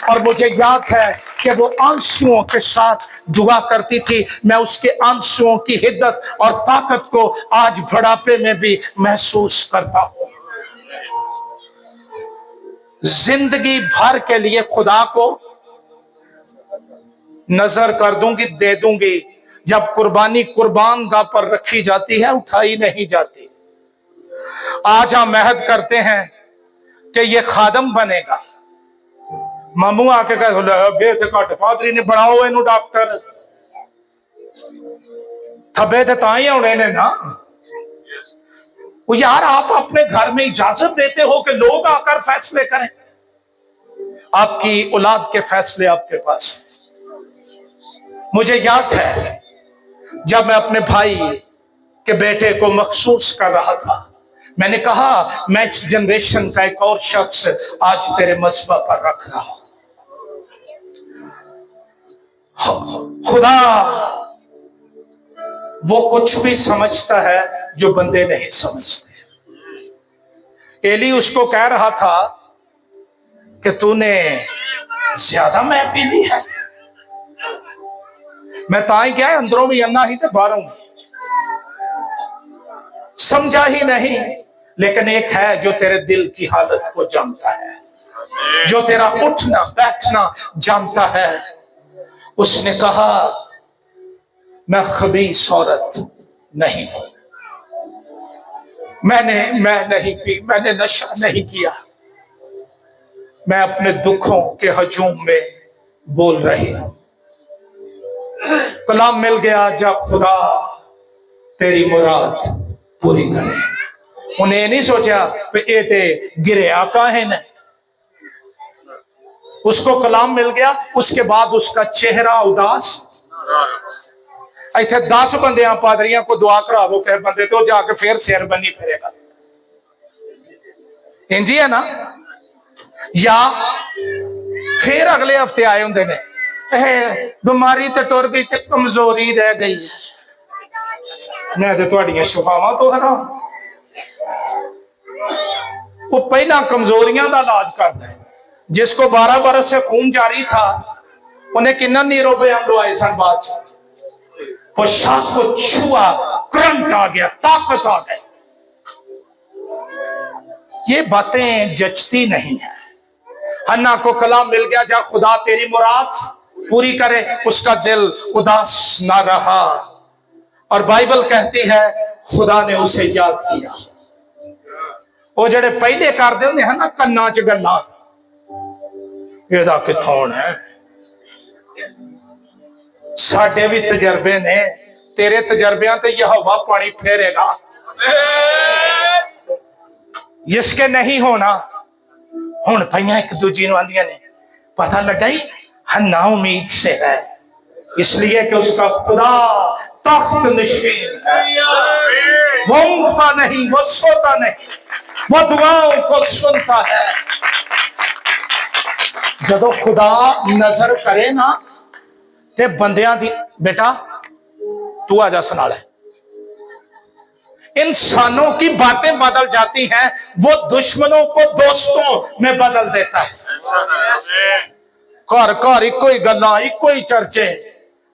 और मुझे याद है कि वो आंसुओं के साथ दुआ करती थी। मैं उसके आंसुओं की हिद्दत और ताकत को आज बुढ़ापे में भी महसूस करता हूं। जिंदगी भर के लिए खुदा को नजर कर दूंगी, दे दूंगी। जब कुर्बानी कुर्बान गाह पर रखी जाती है, उठाई नहीं जाती। आज हम महद करते हैं कि ये खादम बनेगा। मामू आके घट पादरी ने बनाओ इनू डॉक्टर, थब्बे तो तां ही आने ने ना। वो यार आप अपने घर में इजाजत देते हो कि लोग आकर फैसले करें? आपकी औलाद के फैसले आपके पास। मुझे याद है जब मैं अपने भाई के बेटे को महसूस कर रहा था, मैंने कहा मैं इस जनरेशन का एक और शख्स आज तेरे मस्बा पर रख रहा हूं। खुदा वो कुछ भी समझता है जो बंदे नहीं समझते। एली उसको कह रहा था कि तूने ज्यादा मैं पी ली है। मैं ताई क्या है अंदरों भी अन्ना ही तो बाहरों समझा ही नहीं। लेकिन एक है जो तेरे दिल की हालत को जानता है, जो तेरा उठना बैठना जानता है। उसने कहा मैं खबीस औरत नहीं हूं, मैं नहीं पी, मैंने नशा नहीं किया, मैं अपने दुखों के हजूम में बोल रही हूं। कलाम मिल गया जब खुदा तेरी मुराद पूरी करे। उन्हें नहीं सोचा कि ये ते गिरया काहे ने। उसको कलाम मिल गया, उसके बाद उसका चेहरा उदास। इतने 10 बंदियां पादरियां को दुआ करा दो कह बंदे तो जाके फिर सिर बनी फिरेगा। इंजी है ना। या फिर अगले हफ्ते आए होंगे ने बीमारी तो टुर गई तो कमजोरी रह गई। मैं तो तुहाडियां शिफावां तो हराम। वो पहला कमजोरियां का इलाज करता है। जिसको 12 बरस से खून जारी था उन्हें किन्ना नीरोबे लवाए सन। बाद वो शाख को छुआ, करंट आ गया, ताकत आ गई। ये बातें जचती नहीं है। हन्ना को कलाम मिल गया जब खुदा तेरी मुराद पूरी करे। उसका दिल उदास ना रहा और बाइबल कहती है खुदा ने उसे याद किया। वो जड़े पहले कर दे होंगे है ना कन्ना च गल्ला, ਇਹਦਾ ਕਿੱਥੋਂ है। साडे भी तजर्बे ने, तेरे तजर्बियां ते यहोवा पानी फेरेगा। इसके नहीं होना हुण पईयां एक दूजी नूं आंदियां ने पता लगा ही हन्ना उम्मीद से है, इसलिए कि उसका खुदा तख्त नशीन है। वो ऊँघता नहीं, वो सोता नहीं, वो दुआओं को सुनता है। जदों खुदा नजर करे ना ते बंदियां दी बेटा तू आजा सुना ले। इंसानों की बातें बदल जाती हैं, वो दुश्मनों को दोस्तों में बदल देता है। घर घर इको ही गल्ला, इको ही चर्चे।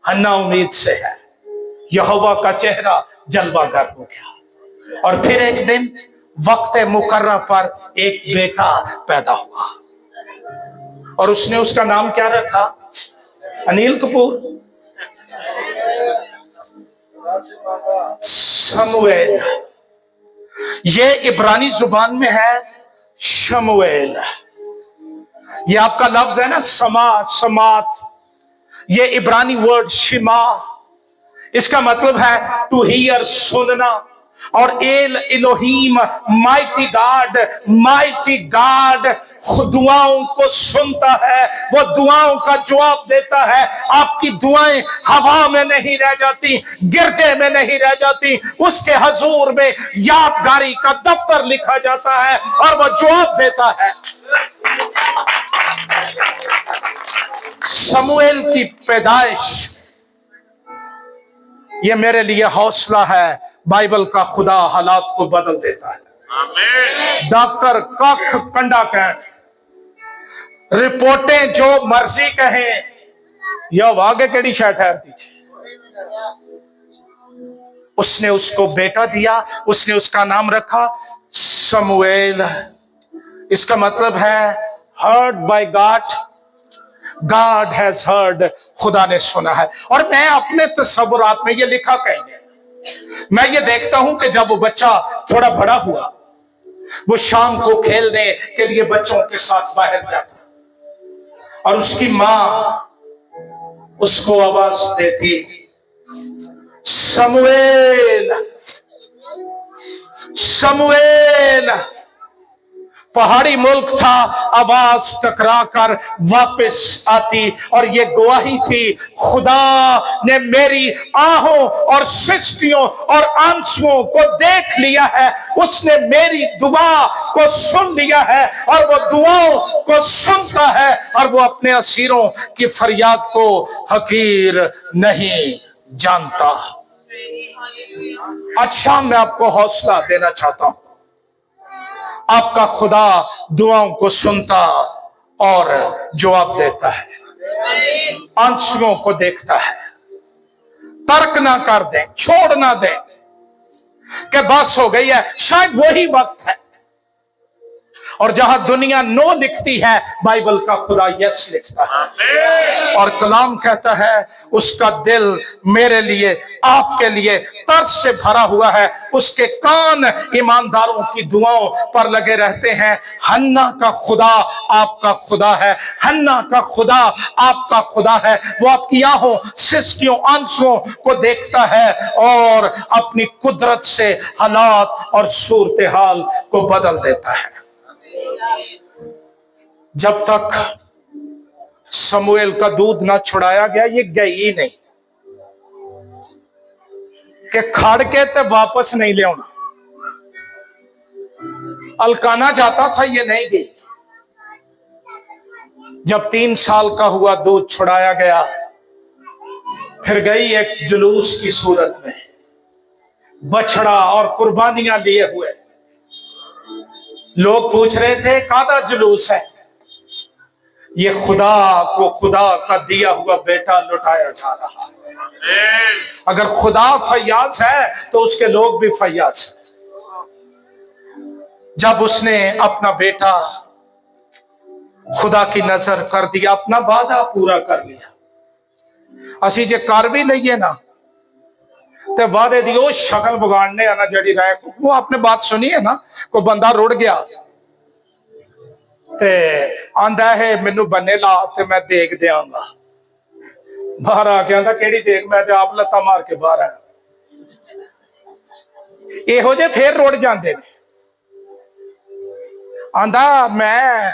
हन्ना उम्मीद से है, यहोवा का चेहरा जलवागर हो गया। और फिर एक दिन वक्त मुकर्रर पर एक बेटा पैदा हुआ और उसने उसका नाम क्या रखा? अनिल कपूर, शमूएल। ये इब्रानी जुबान में है शमूएल। ये आपका लफ्ज है ना समात। ये इब्रानी वर्ड शिमा, इसका मतलब है टू हियर सुनना। और एल इलोहीम माइटी गॉड दुआओं को सुनता है, वो दुआओं का जवाब देता है। आपकी दुआएं हवा में नहीं रह जाती, गिरजे में नहीं रह जाती, उसके हजूर में यादगारी का दफ्तर लिखा जाता है और वो जवाब देता है। शमूएल की पैदाइश ये मेरे लिए हौसला है। बाइबल का खुदा हालात को बदल देता है। डॉक्टर कख कंडा कैट, रिपोर्टें जो मर्जी कहें, यह आगे केड़ी शायद ठहरती। उसने उसको बेटा दिया, उसने उसका नाम रखा शमूएल। इसका मतलब है heard by God, God has heard, खुदा ने सुना है। और मैं अपने तस्वुरात में ये लिखा कहीं, मैं ये देखता हूं कि जब वो बच्चा थोड़ा बड़ा हुआ, वो शाम को खेलने के लिए बच्चों के साथ बाहर जाता और उसकी मां उसको आवाज देती, शमूएल शमूएल। पहाड़ी मुल्क था, आवाज टकरा कर वापस आती और ये गवाही थी, खुदा ने मेरी आहों और सृष्टियों और आंसुओं को देख लिया है, उसने मेरी दुआ को सुन लिया है और वो दुआओं को सुनता है और वो अपने असीरों की फरियाद को हकीर नहीं जानता। अच्छा, मैं आपको हौसला देना चाहता हूं, आपका खुदा दुआओं को सुनता और जवाब देता है, आंसुओं को देखता है। तर्क ना कर दें, छोड़ ना दें कि बस हो गई है, शायद वही वक्त है। और जहां दुनिया नो लिखती है, बाइबल का खुदा यस लिखता है और कलाम कहता है उसका दिल मेरे लिए, आपके लिए तरस से भरा हुआ है, उसके कान ईमानदारों की दुआओं पर लगे रहते हैं। हन्ना का खुदा आपका खुदा है, हन्ना का खुदा आपका खुदा है। वो आपकी आहों, सृष्टियों, आंसुओं को देखता है और अपनी कुदरत से हालात और सूरत हाल को बदल देता है। जब तक समूएल का दूध ना छुड़ाया गया, ये गई ही नहीं कि खड़ के ते वापस नहीं ले आना। अलकाना जाता था, ये नहीं गई। जब 3 साल का हुआ, दूध छुड़ाया गया, फिर गई एक जुलूस की सूरत में, बछड़ा और कुर्बानियां लिए हुए। लोग पूछ रहे थे कादा जुलूस है? ये खुदा को खुदा का दिया हुआ बेटा लुटाया जा रहा है। अगर खुदा फयाज है तो उसके लोग भी फयाज हैं। जब उसने अपना बेटा खुदा की नजर कर दिया, अपना वादा पूरा कर लिया। असी जे कर भी लईए ना ते वादे दी ओ शक्ल बिगाड़ने ना जड़ी रहे। वो आपने बात सुनी है ना, कोई बंदा रुड़ गया ते आंदा है मैनू बन्ने ला ते मैं देख देंगा। बाहर आके आंदा केड़ी देख, मैं ते आप लत्ता मार के बाहर आया। इहो जे फिर रुड़ जाते ने। आंदा मैं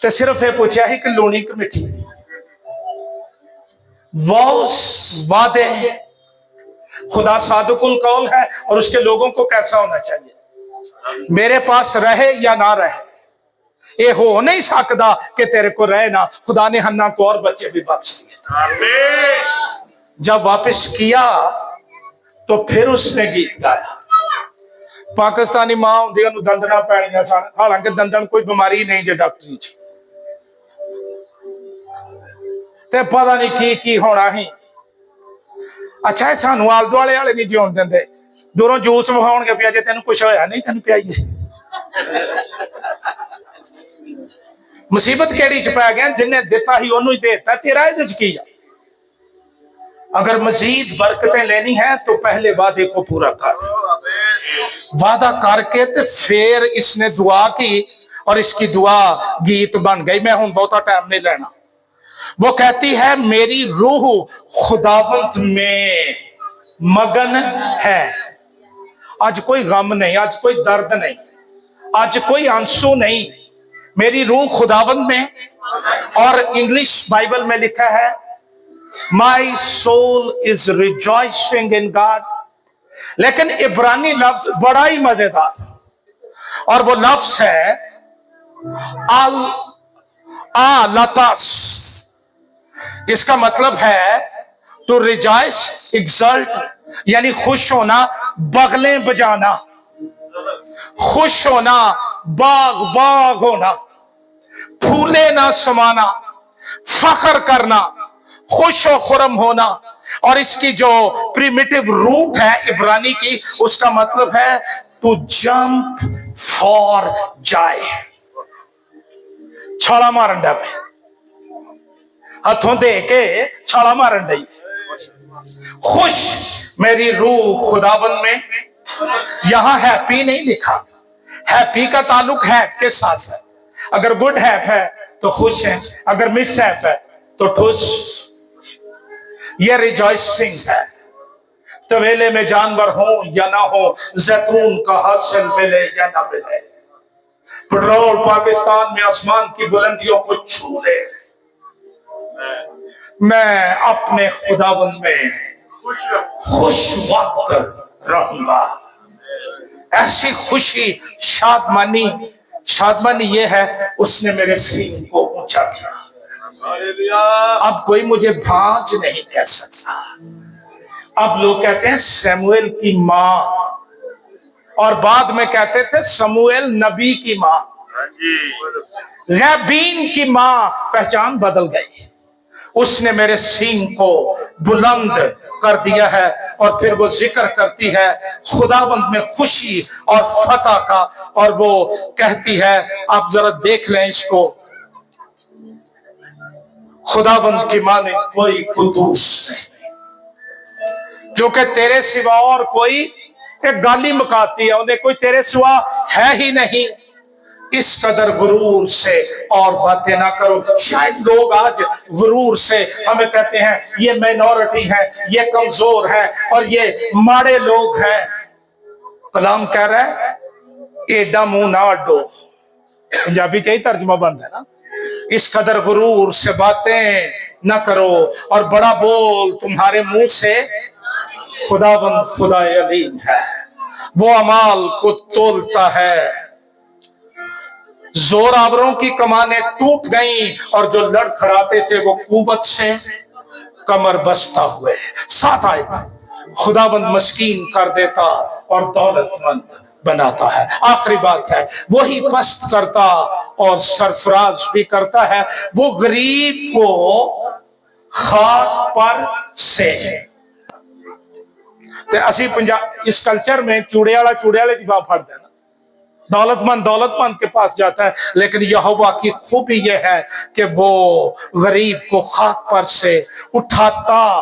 ते सिर्फ ये पूछा ही कि लूनी कि मिठी। वादे, खुदा सादुकुल कौल है और उसके लोगों को कैसा होना चाहिए। मेरे पास रहे या ना रहे, ये हो नहीं सकता कि तेरे को रहे ना। खुदा ने हन्ना को और बच्चे भी बख्श दिए। जब वापस किया तो फिर उसने गीत गाया। पाकिस्तानी मां होंदी उन्हें दंदना पैणियां सन, हालांकि दंदन कोई बीमारी नहीं जे डॉक्टरी च, ते पता नहीं की होना ही। अच्छा है सानू आल दुआले वाले नहीं जिउण देंदे, दूरों जूस विखाउणगे पिया जे तेन कुछ होया नहीं, तेन पियाइए। मुसीबत केड़ी च पै गया, जिन्हें दिता ही ओनू ही देता, तेरा इहदे च की आ। अगर मजीद बरकतें लेनी है तो पहले वादे को पूरा कर। वादा करके तो फिर इसने दुआ की और इसकी दुआ गीत बन गई। मैं हुण बहुता टाइम नहीं लेना। वो कहती है मेरी रूह खुदावंत में मगन है। आज कोई गम नहीं, आज कोई दर्द नहीं, आज कोई आंसू नहीं। मेरी रूह खुदावंत में, और इंग्लिश बाइबल में लिखा है my soul is rejoicing in God. लेकिन इब्रानी लफ्ज बड़ा ही मजेदार, और वो लफ्ज है अल आलतास। इसका मतलब है टू रिजॉइस, एक्सल्ट, यानी खुश होना, बगलें बजाना, खुश होना, बाग बाग होना, फूले ना समाना, फख्र करना, खुश और खुरम होना। और इसकी जो प्रिमिटिव रूट है इब्रानी की, उसका मतलब है टू जंप फॉर जॉय। छाला मारन डे पे, हथों दे के छाला मारन डई। खुश मेरी रूह खुदाबंद में। यहां हैप्पी नहीं लिखा, हैप्पी का ताल्लुक है के साथ है। अगर गुड हैप है तो खुश है, अगर मिस हैप है तो ठुस। ये रिजॉइसिंग है। तवेले में जानवर हो या ना हो, जैतून का हासिल मिले या ना मिले, पेट्रोल पाकिस्तान में आसमान की बुलंदियों को छू ले, मैं अपने खुदावंद में खुश वक्त रहूंगा। ऐसी खुशी, शादमानी ये है, उसने मेरे सीने को ऊंचा किया। अब कोई मुझे भांज नहीं कह सकता। अब लोग कहते हैं शमूएल की माँ, और बाद में कहते थे शमूएल नबी की माँ, गैबीन की माँ। पहचान बदल गई। उसने मेरे सींग को बुलंद कर दिया है। और फिर वो जिक्र करती है खुदावंद में खुशी और फतह का, और वो कहती है, आप जरा देख लें इसको, खुदावंद की माँ ने कोई कुदूस नहीं, क्योंकि तेरे सिवा और कोई, एक गाली मकाती है उन्हें, कोई तेरे सिवा है ही नहीं। इस कदर गुरूर से और बातें ना करो। शायद लोग आज गुरूर से हमें कहते हैं ये माइनॉरिटी है, ये कमजोर है, और ये माड़े लोग हैं। कलाम कह रहा है एडा मुंह ना अड्डो, पंजाबी चाहिए तर्जुमा बंद है ना। इस कदर गुरूर से बातें ना करो, और बड़ा बोल तुम्हारे मुंह से खुदावंद खुदाए अलीम है। वो अमाल को तोलता है। जोरावरों की कमानें टूट गईं, और जो लड़खड़ाते थे वो कुव्वत से कमर बस्ता हुए। साथ आए, खुदाबंद मस्कीन कर देता और दौलतमंद बनाता है। आखिरी बात है, वही पस्त करता और सरफराज भी करता है। वो गरीब को खाक पर से। असी पंजाब इस कल्चर में चूड़े वाले की बात फट है ना, दौलतमंद के पास जाता है, लेकिन यहोवा की खूबी यह है कि वो गरीब को खाक पर से उठाता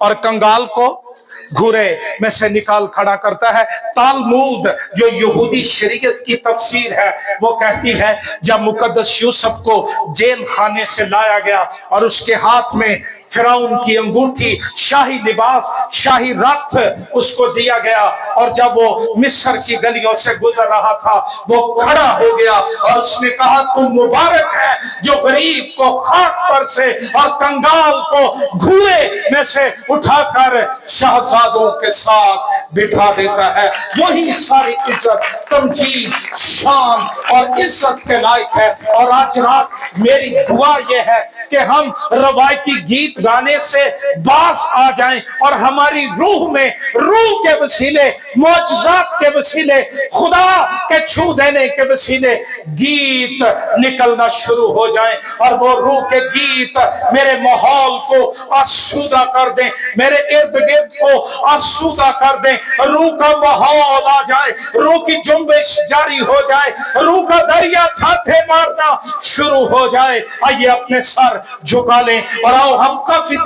और कंगाल को घूरे में से निकाल खड़ा करता है। तालमूद जो यहूदी शरीयत की तफसीर है, वो कहती है जब मुकद्दस यूसुफ को जेल खाने से लाया गया और उसके हाथ में फिरौन की अंगूठी, शाही लिबास, शाही रथ उसको दिया गया, और जब वो मिस्र की गलियों से गुजर रहा था, वो खड़ा हो गया और उसने कहा तुम मुबारक है जो गरीब को खाक पर से और कंगाल को घूरे में से उठाकर शहजादों के साथ बिठा देता है। वही सारी इज्जत, तमजीद, शान और इज्जत के लायक है। और आज रात मेरी दुआ यह है कि हम रवायती गीत गाने से बास आ जाएं और हमारी रूह में, रूह के वसीले, मौजज़ात के वसीले, खुदा के छू देने के वसीले गीत निकलना शुरू हो जाएं, और वो रूह के गीत मेरे माहौल को आसूदा कर दें, मेरे इर्द गिर्द को आसूदा कर दें। रूह का माहौल आ जाए, रूह की जुम्बिश जारी हो जाए, रूह का दरिया थाथे मारना शुरू हो जाए। आइए अपने सर झुका लें और आओ हम काफी